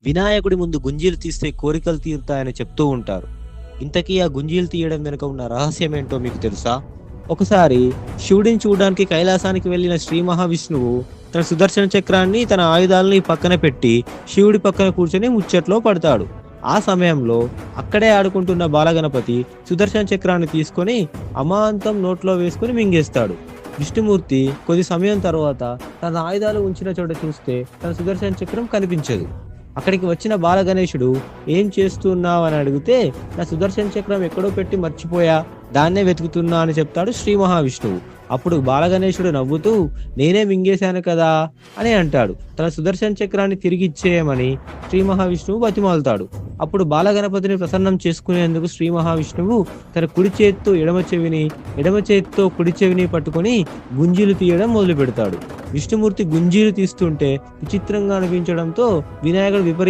వినాయకుడి ముందు గుంజీలు తీస్తే కోరికలు తీరుతాయని చెప్తూ ఉంటారు. ఇంతకీ ఆ గుంజీలు తీయడం వెనుక ఉన్న రహస్యమేంటో మీకు తెలుసా? ఒకసారి శివుడిని చూడడానికి కైలాసానికి వెళ్ళిన శ్రీ మహావిష్ణువు తన సుదర్శన చక్రాన్ని, తన ఆయుధాలని పక్కన పెట్టి శివుడి పక్కన కూర్చొని ముచ్చట్లో పడతాడు. ఆ సమయంలో అక్కడే ఆడుకుంటున్న బాలగణపతి సుదర్శన చక్రాన్ని తీసుకొని అమాంతం నోట్లో వేసుకొని మింగేస్తాడు. విష్ణుమూర్తి కొద్ది సమయం తర్వాత తన ఆయుధాలు ఉంచిన చోట చూస్తే తన సుదర్శన చక్రం కనిపించదు. అక్కడికి వచ్చిన బాలగణేశుడు ఏం చేస్తున్నావు అని అడిగితే, నా సుదర్శన చక్రం ఎక్కడో పెట్టి మర్చిపోయా, దాన్నే వెతుకుతున్నా అని చెప్తాడు శ్రీ మహావిష్ణువు. అప్పుడు బాలగణేశుడు నవ్వుతూ, నేనే మింగేశాను కదా అని అంటాడు. తన సుదర్శన చక్రాన్ని తిరిగి ఇచ్చేయమని శ్రీ మహావిష్ణువు బతిమాలుతాడు. అప్పుడు బాలగణపతిని ప్రసన్నం చేసుకునేందుకు శ్రీ మహావిష్ణువు తన కుడి చేత్తో ఎడమ చెవిని, ఎడమ చేత్తో కుడి చెవిని పట్టుకొని గుంజీలు తీయడం మొదలు పెడతాడు. విష్ణుమూర్తి గుంజీలు తీస్తుంటే విచిత్రంగా అనిపించడంతో వినాయకుడు